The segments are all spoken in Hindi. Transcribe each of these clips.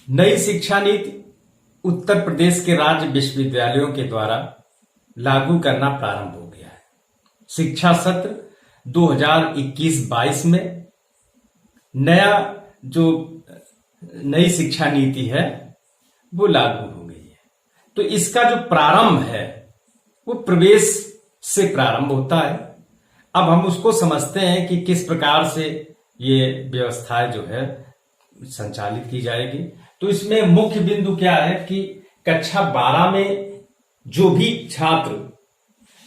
नई शिक्षा नीति उत्तर प्रदेश के राज्य विश्वविद्यालयों के द्वारा लागू करना प्रारंभ हो गया है। शिक्षा सत्र 2021-22 में नया जो नई शिक्षा नीति है वो लागू हो गई है। तो इसका जो प्रारंभ है वो प्रवेश से प्रारंभ होता है। अब हम उसको समझते हैं कि किस प्रकार से ये व्यवस्थाएं जो है संचालित की जाएगी। तो इसमें मुख्य बिंदु क्या है कि कक्षा 12 में जो भी छात्र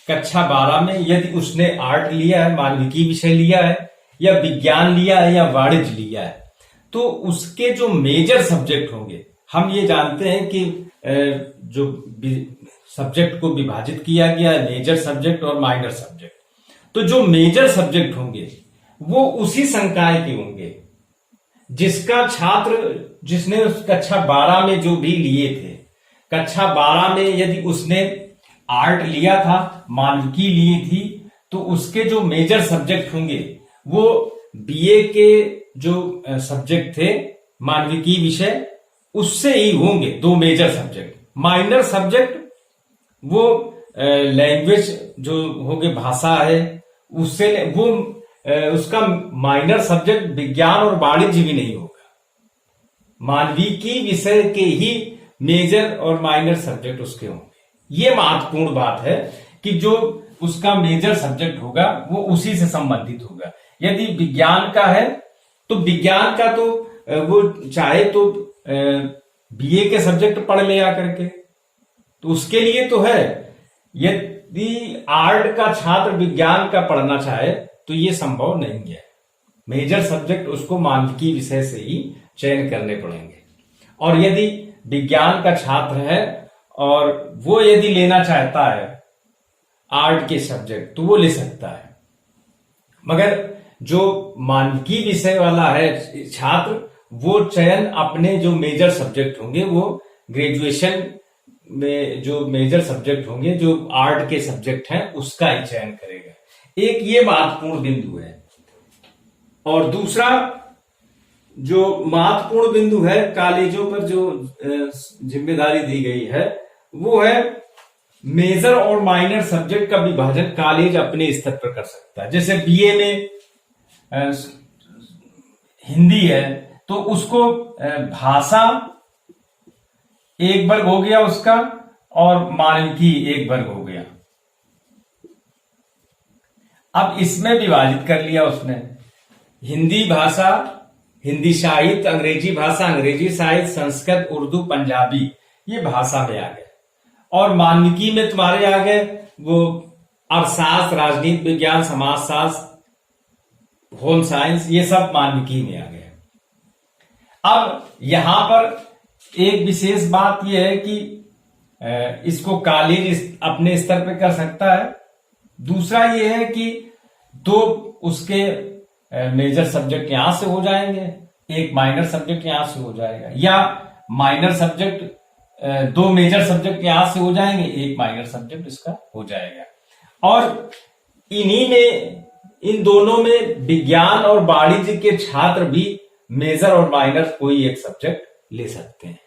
कक्षा 12 में यदि उसने आर्ट लिया है, मानविकी विषय लिया है या विज्ञान लिया है या वाणिज्य लिया है, तो उसके जो मेजर सब्जेक्ट होंगे, हम ये जानते हैं कि जो सब्जेक्ट को विभाजित किया गया है मेजर सब्जेक्ट और माइनर सब्जेक्ट। तो जो मेजर सब्जेक्ट होंगे वो उसी संकाय के होंगे जिसका छात्र जिसने कक्षा 12 में जो भी लिए थे, कक्षा 12 में यदि उसने आर्ट लिया था, मानविकी ली थी, तो उसके जो मेजर सब्जेक्ट होंगे वो बीए के जो सब्जेक्ट थे मानविकी विषय उससे ही होंगे, दो मेजर सब्जेक्ट। माइनर सब्जेक्ट वो लैंग्वेज जो होंगे, भाषा है, उससे वो उसका माइनर सब्जेक्ट विज्ञान और वाणिज्य भी नहीं होगा। मानविकी विषय के ही मेजर और माइनर सब्जेक्ट उसके होंगे। ये महत्वपूर्ण बात है कि जो उसका मेजर सब्जेक्ट होगा वो उसी से संबंधित होगा। यदि विज्ञान का है तो विज्ञान का तो वो चाहे तो बीए के सब्जेक्ट पढ़ ले आकर के, तो उसके लिए तो है। यदि आर्ट का छात्र विज्ञान का पढ़ना चाहे तो ये संभव नहीं है। मेजर सब्जेक्ट उसको मानविकी विषय से ही चयन करने पड़ेंगे। और यदि विज्ञान का छात्र है और वो यदि लेना चाहता है आर्ट के सब्जेक्ट तो वो ले सकता है, मगर जो मानविकी विषय वाला है छात्र वो चयन अपने जो मेजर सब्जेक्ट होंगे वो ग्रेजुएशन में जो मेजर सब्जेक्ट होंगे जो आर्ट के सब्जेक्ट हैं उसका ही चयन करेगा। एक ये महत्वपूर्ण बिंदु है। और दूसरा जो महत्वपूर्ण बिंदु है कॉलेजों पर जो जिम्मेदारी दी गई है वो है मेजर और माइनर सब्जेक्ट का विभाजन कॉलेज अपने स्तर पर कर सकता है। जैसे बीए में हिंदी है तो उसको भाषा एक वर्ग हो गया उसका और मानविकी एक वर्ग हो गया। अब इसमें विभाजित कर लिया उसने, हिंदी भाषा, हिंदी साहित्य, अंग्रेजी भाषा, अंग्रेजी साहित्य, संस्कृत, उर्दू, पंजाबी, ये भाषा में आ गए। और मानविकी में तुम्हारे आ गए वो अर्थशास्त्र, राजनीति विज्ञान, समाजशास्त्र, होम साइंस, ये सब मानविकी में आ गए। अब यहां पर एक विशेष बात यह है कि इसको कॉलेज अपने स्तर पे कर सकता है। दूसरा ये है कि दो उसके मेजर सब्जेक्ट यहां से हो जाएंगे, एक माइनर सब्जेक्ट यहां से हो जाएगा, या माइनर सब्जेक्ट दो मेजर सब्जेक्ट यहां से हो जाएंगे, एक माइनर सब्जेक्ट इसका हो जाएगा। और इन्हीं में इन दोनों में विज्ञान और वाणिज्य के छात्र भी मेजर और माइनर कोई एक सब्जेक्ट ले सकते हैं।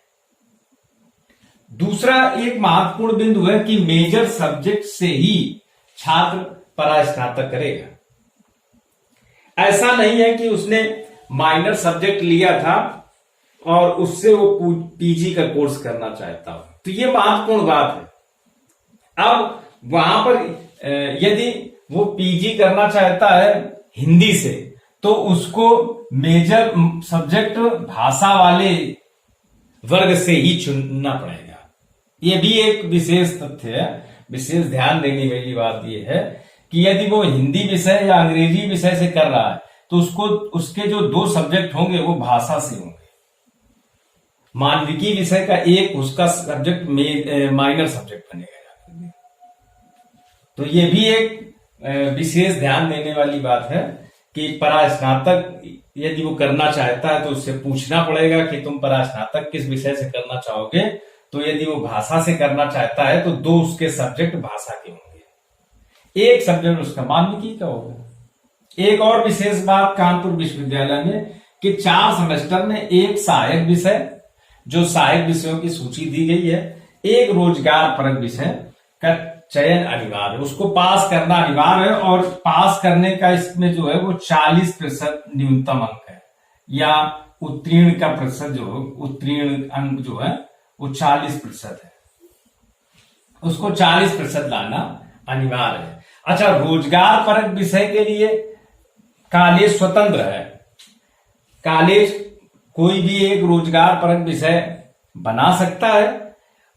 दूसरा एक महत्वपूर्ण बिंदु है कि मेजर सब्जेक्ट से ही छात्र परास्नातक करेगा। ऐसा नहीं है कि उसने माइनर सब्जेक्ट लिया था और उससे वो पीजी का कोर्स करना चाहता हो, तो ये महत्वपूर्ण बात है। अब वहां पर यदि वो पीजी करना चाहता है हिंदी से तो उसको मेजर सब्जेक्ट भाषा वाले वर्ग से ही चुनना पड़ेगा। ये भी एक विशेष तथ्य है, विशेष ध्यान देने वाली बात यह है कि यदि वो हिंदी विषय या अंग्रेजी विषय से कर रहा है तो उसको उसके जो दो सब्जेक्ट होंगे वो भाषा से होंगे। मानविकी विषय का एक उसका सब्जेक्ट माइनर सब्जेक्ट बनेगा। तो ये भी एक विशेष ध्यान देने वाली बात है कि परास्नातक यदि वो करना चाहता है तो उससे पूछना पड़ेगा कि तुम परास्नातक किस विषय से करना चाहोगे। तो यदि वो भाषा से करना चाहता है तो दो उसके सब्जेक्ट भाषा के होंगे, एक सब्जेक्ट उसका मानविकी का होगा। एक और विशेष बात कानपुर विश्वविद्यालय में कि 4 सेमेस्टर में एक सहायक विषय जो सहायक विषयों की सूची दी गई है, एक रोजगार परक विषय का चयन अनिवार्य है, उसको पास करना अनिवार्य है। और पास करने का इसमें जो है वो 40% न्यूनतम अंक है, या उत्तीर्ण का प्रतिशत जो है, उत्तीर्ण अंक जो है वो 40% है, उसको 40% लाना अनिवार्य है। अच्छा, रोजगार परक विषय के लिए कॉलेज स्वतंत्र है। कॉलेज कोई भी एक रोजगार परक विषय बना सकता है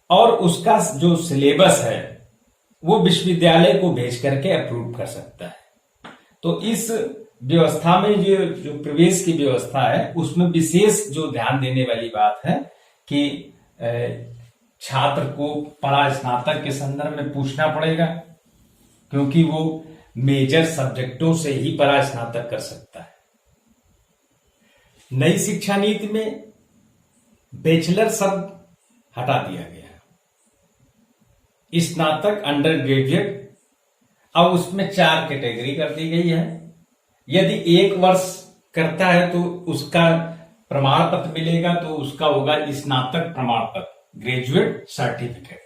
और उसका जो सिलेबस है वो विश्वविद्यालय को भेज करके अप्रूव कर सकता है। तो इस व्यवस्था में जो प्रवेश की व्यवस्था है उसमें विशेष जो ध्यान देने वाली बात है कि छात्र को परास्नातक के संदर्भ में पूछना पड़ेगा, क्योंकि वो मेजर सब्जेक्टों से ही परास्नातक कर सकता है। नई शिक्षा नीति में बैचलर शब्द हटा दिया गया, स्नातक, अंडर ग्रेजुएट, अब उसमें 4 कैटेगरी कर दी गई है। यदि 1 वर्ष करता है तो उसका प्रमाण पत्र मिलेगा, तो उसका होगा स्नातक प्रमाण पत्र, ग्रेजुएट सर्टिफिकेट।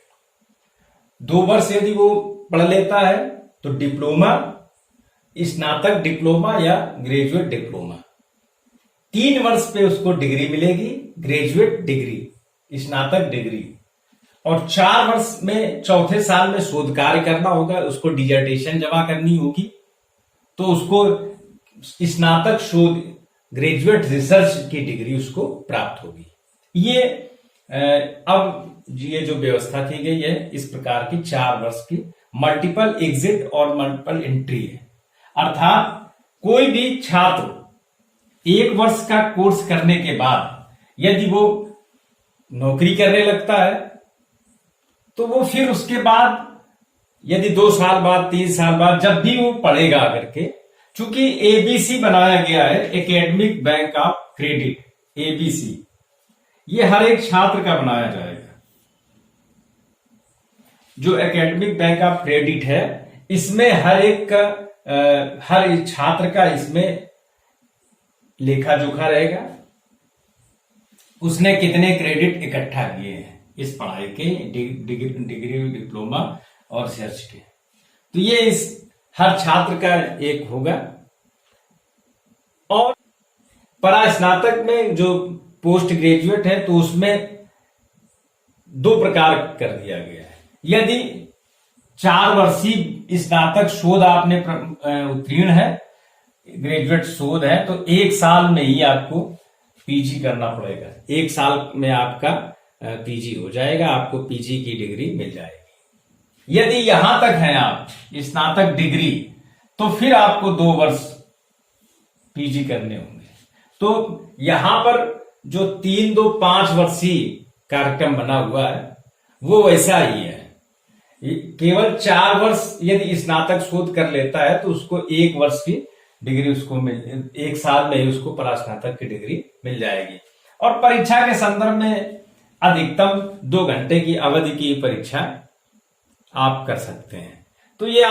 2 वर्ष यदि वो पढ़ लेता है तो डिप्लोमा, स्नातक डिप्लोमा या ग्रेजुएट डिप्लोमा। 3 वर्ष पे उसको डिग्री मिलेगी, ग्रेजुएट डिग्री, स्नातक डिग्री। और 4 वर्ष में चौथे साल में शोध कार्य करना होगा, उसको डिजर्टेशन जमा करनी होगी, तो उसको स्नातक शोध, ग्रेजुएट रिसर्च की डिग्री उसको प्राप्त होगी। ये अब ये जो व्यवस्था की गई है इस प्रकार की 4 वर्ष की मल्टीपल एग्जिट और मल्टीपल एंट्री है। अर्थात कोई भी छात्र 1 वर्ष का कोर्स करने के बाद यदि वो नौकरी करने लगता है तो वो फिर उसके बाद यदि 2 साल बाद, 3 साल बाद जब भी वो पढ़ेगा करके, चूंकि एबीसी बनाया गया है, academic bank of credit, ABC, ये हर एक छात्र का बनाया जाएगा। जो एकेडमिक बैंक ऑफ क्रेडिट है इसमें हर एक छात्र का इसमें लेखा जोखा रहेगा, उसने कितने क्रेडिट इकट्ठा किए हैं इस पढ़ाई के, डिग्री, डिप्लोमा और रिसर्च के। तो ये इस हर छात्र का एक होगा। और परास्नातक में जो पोस्ट ग्रेजुएट है तो उसमें 2 प्रकार कर दिया गया है। यदि 4 वर्षीय स्नातक शोध आपने उत्तीर्ण है, ग्रेजुएट शोध है, तो 1 साल में ही आपको पीजी करना पड़ेगा। 1 साल में आपका पीजी हो जाएगा, आपको पीजी की डिग्री मिल जाएगी। यदि यहां तक है आप स्नातक डिग्री, तो फिर आपको 2 वर्ष पीजी करने होंगे। तो यहां पर जो 3-2-5 वर्षीय कार्यक्रम बना हुआ है वो वैसा ही है। केवल 4 वर्ष यदि स्नातक शोध कर लेता है तो उसको 1 वर्ष की डिग्री उसको 1 साल में ही उसको परास्नातक की डिग्री मिल जाएगी। और परीक्षा के संदर्भ में अधिकतम 2 घंटे की अवधि की परीक्षा आप कर सकते हैं। तो ये